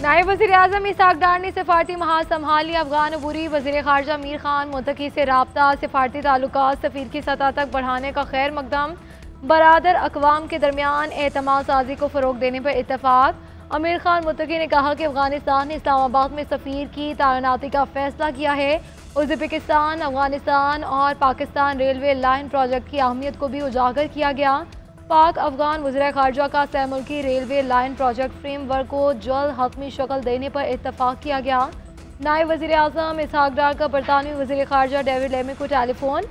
नायब वज़ीर आज़म इसहाक डार ने सफारती महाज संभाली। अफगान अबूरी वज़ीर ख़ारजा अमीर खान मुत्तकी से राब्ता, सफारती ताल्लुकात सफ़ीर की सतह तक बढ़ाने का खैर मकदम। बरादर अक़वाम के दरमियान एतमाद साजी को फ़रोग़ देने पर इत्तफ़ाक़। अमीर खान मुत्तकी ने कहा कि अफ़गानिस्तान ने इस्लामाबाद में सफ़ीर की तैनाती का फ़ैसला किया है। उज़्बेकिस्तान, अफ़गानिस्तान और पाकिस्तान रेलवे लाइन प्रोजेक्ट की अहमियत को भी उजागर किया गया। पाक अफगान वज़ीर ख़ारजा का सह मुल्की रेलवे लाइन प्रोजेक्ट फ्रेमवर्क को जल्द हतमी शक्ल देने पर इत्तफ़ाक़ किया गया। नायब वज़ीर आज़म इसहाक डार का बरतानवी वज़ीर ख़ारजा डेविड लेमी को टेलीफोन।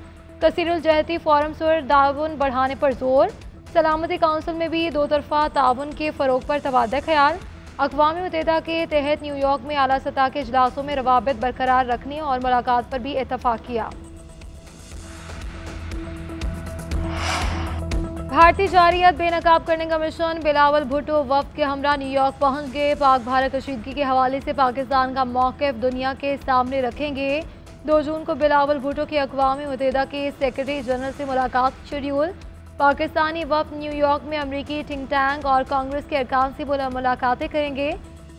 कसीरुल जहती फोरम पर ताउन बढ़ाने पर जोर। सलामती काउंसिल में भी दो तरफ़ा ताउन के फ़रोग़ पर तबादला ख़याल। अक़वाम मुत्तहिदा के तहत न्यूयॉर्क में आला सतह के इजलासों में रवाबित बरकरार रखने और मुलाकात पर भी इत्तफ़ाक़ किया। भारतीय जारियत बेनकाब करने का मिशन। बिलावल भुट्टो वफ़द के हमरा न्यूयॉर्क पहुंच गए। पाक भारत कशीदगी के हवाले से पाकिस्तान का मौक़िफ़ दुनिया के सामने रखेंगे। 2 जून को बिलावल भुट्टो की अक़वाम मुत्तहिदा के सेक्रेटरी जनरल से मुलाकात शेड्यूल। पाकिस्तानी वफ़द न्यूयॉर्क में अमरीकी थिंक टैंक और कांग्रेस के अरकान से मुलाकातें करेंगे।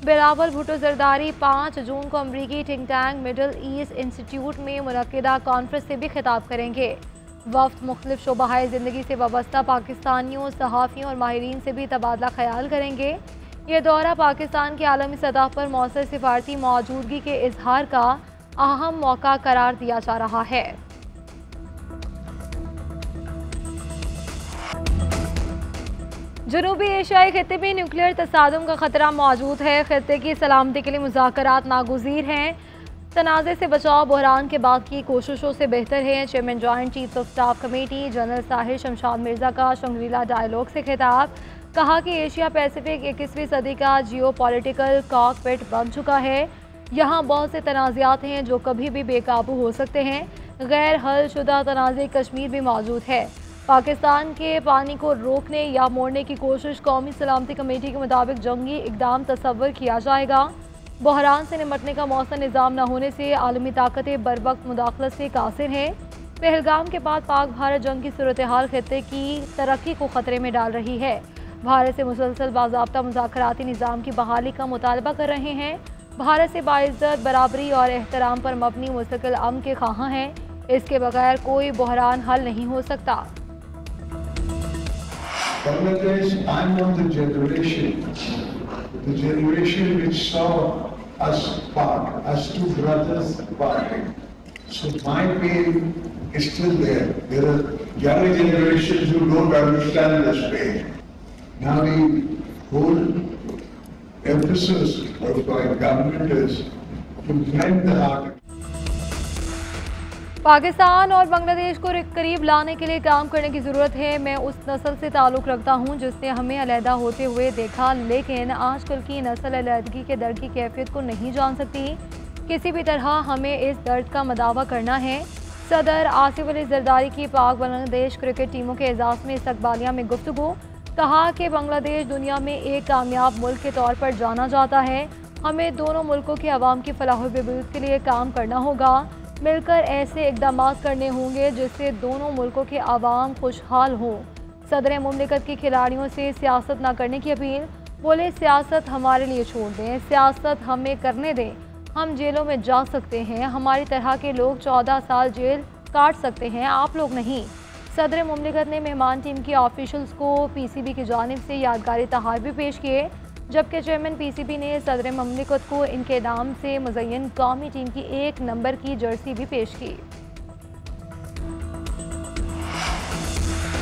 बिलावल भुट्टो ज़रदारी 5 जून को अमरीकी think tank middle east institute में मुनक़िदा कॉन्फ्रेंस से भी खिताब करेंगे। वफ़द मुख्तलिफ शोबाए ज़िंदगी से वाबस्ता पाकिस्तानियों, सहाफ़ियों और माहिरीन से भी तबादला ख्याल करेंगे। ये दौरा पाकिस्तान की आलमी सतह पर मौसर सिफारती मौजूदगी के इजहार का अहम मौका करार दिया जा रहा है। जनूबी एशियाई खित्ते में न्यूक्लियर तसादुम का खतरा मौजूद है। खित्ते की सलामती के लिए मुज़ाकरात नागुज़ीर हैं। तनाज़े से बचाव बहरान के बाद की कोशिशों से बेहतर है। Chairman joint chiefs of staff committee general Sahir Shamshad Mirza का शंग्रीला डायलॉग से खिताब। कहा कि एशिया पैसिफिक 21वीं सदी का जियो पॉलिटिकल कॉकपिट बन चुका है। यहाँ बहुत से तनाज़ात हैं जो कभी भी बेकाबू हो सकते हैं। गैर हल शुदा तनाज़े कश्मीर भी मौजूद है। पाकिस्तान के पानी को रोकने या मोड़ने की कोशिश कौमी सलामती कमेटी के मुताबिक जंगी इक़दाम तस्वर किया जाएगा। बहरान से निमटने का मौसम निज़ाम न होने से आलमी ताकतें बर वक्त मुदाखलत से कासिर हैं। पहलगाम के बाद पाक भारत जंग की सूरत हाल खित्ते की तरक्की को ख़तरे में डाल रही है। भारत से मुसलसल बाज़ाब्ता मुज़ाकराती निज़ाम की बहाली का मुतालबा कर रहे हैं। भारत से बाइज़्ज़त बराबरी और एहतराम पर मबनी मुस्तकिल अमन के ख़्वाहां हैं। इसके बगैर कोई बहरान हल नहीं हो सकता। Bangladesh, I'm of the generation which saw us part, as two brothers parting. So my pain is still there. There are younger generations who don't understand this pain. Now the whole emphasis of our government is to mend the heart. Pakistan और बांग्लादेश को करीब लाने के लिए काम करने की ज़रूरत है। मैं उस नस्ल से ताल्लुक़ रखता हूँ जिसने हमें अलहदा होते हुए देखा, लेकिन आजकल की नस्ल अलहदगी के दर्द की कैफियत को नहीं जान सकती। किसी भी तरह हमें इस दर्द का मदावा करना है। सदर आसिफ अली जरदारी की पाक बांग्लादेश क्रिकेट टीमों के एजाज़ में इस्तकबालिया में गुफ्तगू। कहा कि बांग्लादेश दुनिया में एक कामयाब मुल्क के तौर पर जाना जाता है। हमें दोनों मुल्कों के अवाम की फलाह व बहबूद के लिए काम करना होगा। मिलकर ऐसे इक़दाम करने होंगे जिससे दोनों मुल्कों के अवाम खुशहाल हों। सदर मुमलिकत की खिलाड़ियों से सियासत ना करने की अपील। बोले सियासत हमारे लिए छोड़ दें, सियासत हमें करने दें। हम जेलों में जा सकते हैं, हमारी तरह के लोग 14 साल जेल काट सकते हैं, आप लोग नहीं। सदर मुमलिकत ने मेहमान टीम की ऑफिशल्स को PCB की जानिब से यादगारी तोहफ़े भी पेश किए, जबकि चेयरमैन PCB ने सदर मुमलिकत को इनके नाम से मुज़य्यन कौमी टीम की 1 नंबर की जर्सी भी पेश की।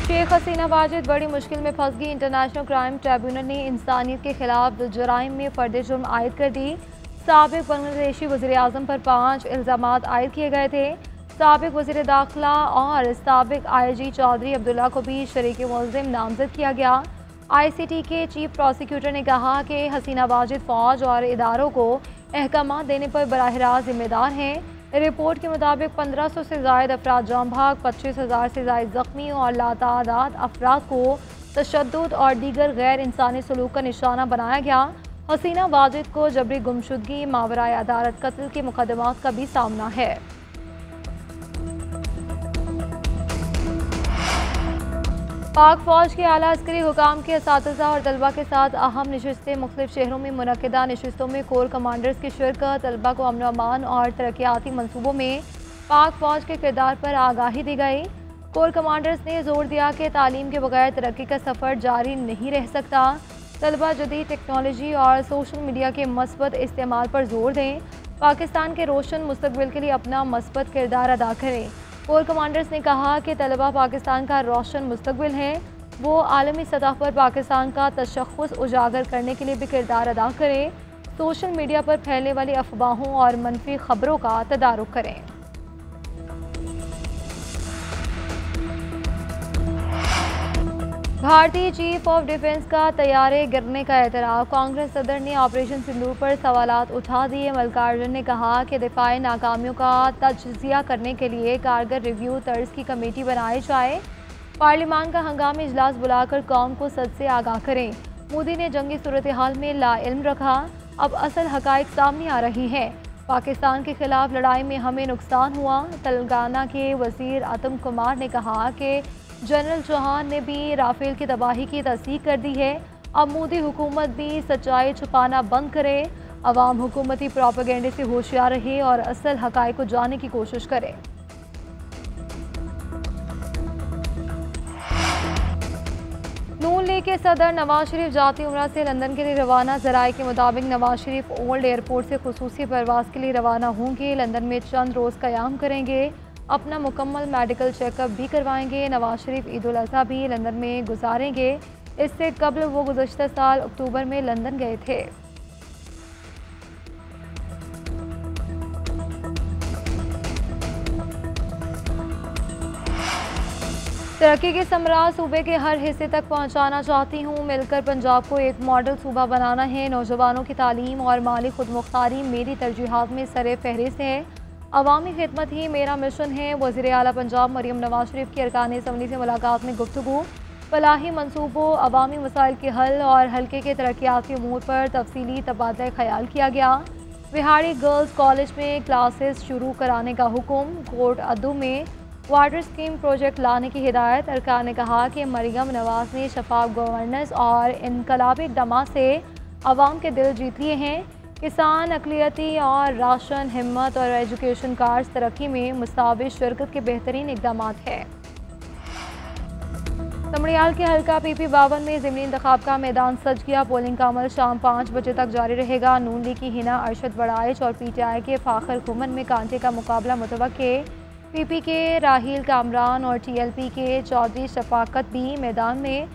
शेख हसीना वाजिद बड़ी मुश्किल में फंस गई। इंटरनेशनल क्राइम ट्रिब्यूनल ने इंसानियत के खिलाफ जराइम में फर्द जुर्म आयद कर दी। साबिक बांग्लादेशी वज़ीर आज़म पर 5 इल्ज़ामात आयद किए गए थे। साबिक वज़ीर दाखिला और साबिक IG चौधरी अब्दुल्ला को भी शरीक मुल्ज़िम नामज़द किया गया। ICT के चीफ प्रोसिक्यूटर ने कहा कि हसीना वाजिद फ़ौज और इदारों को अहकाम देने पर बराह रास्त जिम्मेदार हैं। रिपोर्ट के मुताबिक 1500 से ज़ायद अफराद जाम भाग, 25,000 से ज़ायद ज़ख्मी और लातादाद अफराद को तशद्दुद और दीगर गैर इंसानी सलूक का निशाना बनाया गया। हसीना वाजिद को जबरी गुमशुदगी, मावराए अदालत कत्ल के मुकदमात का भी सामना है। पाक फौज के आला अस्करी हुकाम के असातिज़ा और तलबा के साथ अहम नशिस्तें। मुख्तलिफ शहरों में मुनक़िदा नशिस्तों में कोर कमांडर्स की शिरकत। तलबा को अमन अमान और तरक्याती मनसूबों में पाक फौज के किरदार पर आगाही दी गई। कोर कमांडर्स ने जोर दिया कि तालीम के बगैर तरक्की का सफ़र जारी नहीं रह सकता। तलबा जदीद टेक्नोलॉजी और सोशल मीडिया के मस्बत इस्तेमाल पर जोर दें। पाकिस्तान के रोशन मुस्तकबिल के लिए अपना मस्बत किरदार अदा करें। कोर कमांडर्स ने कहा कि तलबा पाकिस्तान का रोशन मुस्तकबिल हैं। वो आलमी सतह पर पाकिस्तान का तशख़्ख़ुस उजागर करने के लिए भी किरदार अदा करें। सोशल मीडिया पर फैलने वाली अफवाहों और मनफी खबरों का तदारुक करें। भारतीय चीफ ऑफ डिफेंस का तैयारे गिरने का एतराफ़। कांग्रेस सदर ने ऑपरेशन सिंदूर पर सवालात उठा दिए। मल्लिकार्जुन ने कहा कि दिफाई नाकामियों का तज्ज़िया करने के लिए कारगर रिव्यू तर्ज की कमेटी बनाई जाए। पार्लिमान का हंगामी इजलास बुलाकर कौम को सच से आगाह करें। मोदी ने जंगी सूरत हाल में लाइल्म रखा। अब असल हकाइक सामने आ रही हैं। पाकिस्तान के खिलाफ लड़ाई में हमें नुकसान हुआ। तेलंगाना के वजीर आतम कुमार ने कहा कि जनरल चौहान ने भी राफेल की तबाही की तस्दीक कर दी है। अब मोदी हुकूमत भी सच्चाई छुपाना बंद करे। अवाम हुकूमती प्रोपेगेंडे से होशियार रहे और असल हकाइक को जानने की कोशिश करे। नून लीग के सदर नवाज शरीफ जाती उम्रा से लंदन के लिए रवाना। ज़राए के मुताबिक नवाज शरीफ ओल्ड एयरपोर्ट से खुसूसी परवास के लिए रवाना होंगे। लंदन में चंद रोज़ क़याम करेंगे। अपना मुकम्मल मेडिकल चेकअप भी करवाएंगे। नवाज शरीफ ईद उल अज़हा भी लंदन में गुजारेंगे। इससे कबल वो गुज़श्ता साल अक्टूबर में लंदन गए थे। तरक्की के समराज सूबे के हर हिस्से तक पहुंचाना चाहती हूं। मिलकर पंजाब को एक मॉडल सूबा बनाना है। नौजवानों की तालीम और माली खुदमुख्तारी मेरी तरजीहात में सरे फहरिस्त है। अवामी खिदमत ही मेरा मिशन है। वज़ीर आला पंजाब मरियम नवाज शरीफ की अरकान असम्बली से मुलाकात में गुफ्तगू। फलाही मनसूबों, अवामी मसाइल के हल और हल्के के तरक्याती अमूर पर तफसीली तबादला ख्याल किया गया। विहाड़ी गर्ल्स कॉलेज में क्लासेस शुरू कराने का हुक्म। कोर्ट अदू में वाटर स्कीम प्रोजेक्ट लाने की हिदायत। अरकान ने कहा कि मरियम नवाज ने शफाफ गवर्नेंस और इनकलाबी इक़दाम से अवाम के दिल जीत लिए हैं। किसान, अक़लियती और राशन, हिम्मत और एजुकेशन कार्ड्स तरक्की में मुसावी शिरकत के बेहतरीन इक़दाम है। तमड़ियाल के हल्का PP52 में ज़िमनी इंतखाब का मैदान सज गया। पोलिंग का अमल शाम 5 बजे तक जारी रहेगा। नून लीग की हिना अरशद बड़ाइच और PTI के फ़ाखर खुमन में कांटे का मुकाबला मुतवक्के। PP के राहील कामरान और TLP के चौधरी शफाकत भी मैदान में।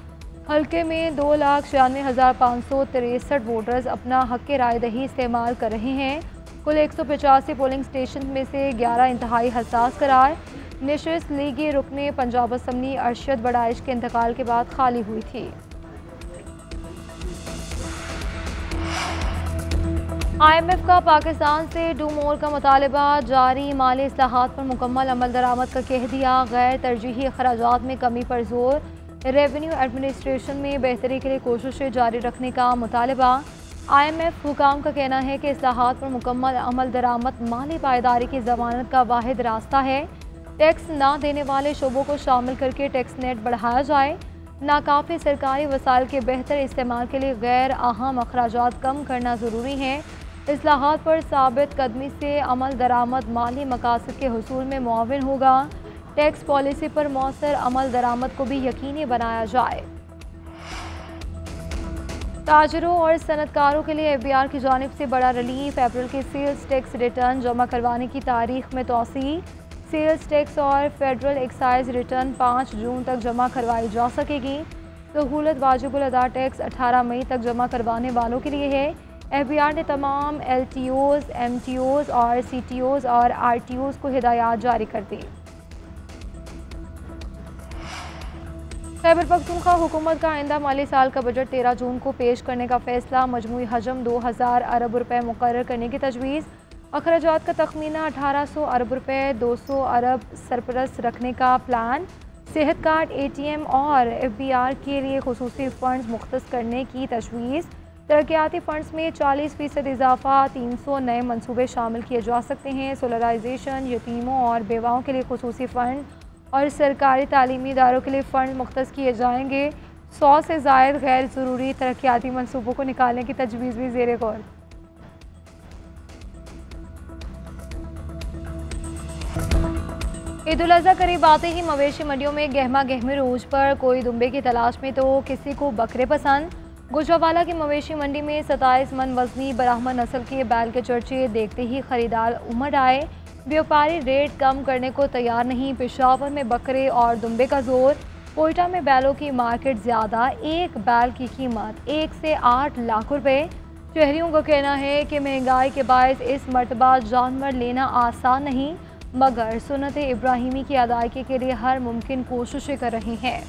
हल्के में 2,96,563 वोटर्स अपना हक़ राय दही इस्तेमाल कर रहे हैं। कुल 185 पोलिंग स्टेशन में से 11 इंतहाई हसास करार। नशिस्त लीगी रुकने पंजाब असम्बली अरशद बड़ाइश के इंतकाल के बाद खाली हुई थी। IMF का पाकिस्तान से डू मोर का मुतालबा जारी। माली इस्लाहात पर मुकम्मल अमल दरामद का कह दिया। गैर तरजीही अखराजात में कमी पर जोर। रेवेन्यू एडमिनिस्ट्रेशन में बेहतरी के लिए कोशिशें जारी रखने का मुतालबा। IMF हुकाम का कहना है कि इस्लाहात पर मुकम्मल अमल दरामद माली पायदारी की ज़मानत का वाहिद रास्ता है। टैक्स ना देने वाले शोबों को शामिल करके टैक्स नेट बढ़ाया जाए। नाकाफ़ी सरकारी वसाइल के बेहतर इस्तेमाल के लिए गैर अहम अखराजात कम करना ज़रूरी है। इस्लाहात पर साबित कदमी से अमल दरामद माली मकासद के हुसूल में मुआविन होगा। टैक्स पॉलिसी पर मौसर अमल दरामद को भी यकीनी बनाया जाए। ताजरों और सनतकारों के लिए FBR की जानिब से बड़ा रिलीफ। अप्रैल के सेल्स टैक्स रिटर्न जमा करवाने की तारीख में तोसी। सेल्स टैक्स और फेडरल एक्साइज रिटर्न 5 जून तक जमा करवाई जा सकेगी। सहूलत वाजिबुल अदा टैक्स 18 मई तक जमा करवाने वालों के लिए है। FBR ने तमाम LTOs, MTOs और CTOs और RTOs को हिदायत जारी कर दी। खैबर पख्तूनख्वा हुकूमत का आइंदा माली साल का बजट 13 जून को पेश करने का फैसला। मजमूई हजम 2000 अरब रुपए मुकर्रर करने की तजवीज़। अखराजात का तखमीना 1800 अरब रुपए, 200 अरब सरप्लस रखने का प्लान। सेहत कार्ड, ATM और FBR के लिए खुसूसी फ़ंड्स मुख्तस करने की तजवीज़। तरक्याती फ़ंड्स में 40% इजाफा। 300 नए मनसूबे शामिल किए जा सकते हैं। सोलराइजेशन, यतीमों और बेवाओं के लिए खुसूसी फ़ंड और सरकारी तालीमी इदारों के लिए फ़ंड मुख्तस किए जाएंगे। 100 से ज़ायद गैर ज़रूरी तरक्याती मनसूबों को निकालने की तजवीज़ भी ज़ेरे गौर। ईद उल अज़हा करीब आते ही मवेशी मंडियों में गहमा गहमी रोज पर कोई दुम्बे की तलाश में तो किसी को बकरे पसंद। गुजरावाला की मवेशी मंडी में 27 मन वजनी ब्राह्मण नस्ल के बैल के चर्चे देखते ही खरीदार उमड़ आए। व्यापारी रेट कम करने को तैयार नहीं। पेशावर में बकरे और दुम्बे का जोर। कोयटा में बैलों की मार्केट ज़्यादा, एक बैल की कीमत 1 से 8 लाख रुपए। शहरियों का कहना है कि महंगाई के बायस इस मरतबा जानवर लेना आसान नहीं, मगर सुन्नत इब्राहिमी की अदायगी के लिए हर मुमकिन कोशिशें कर रहे हैं।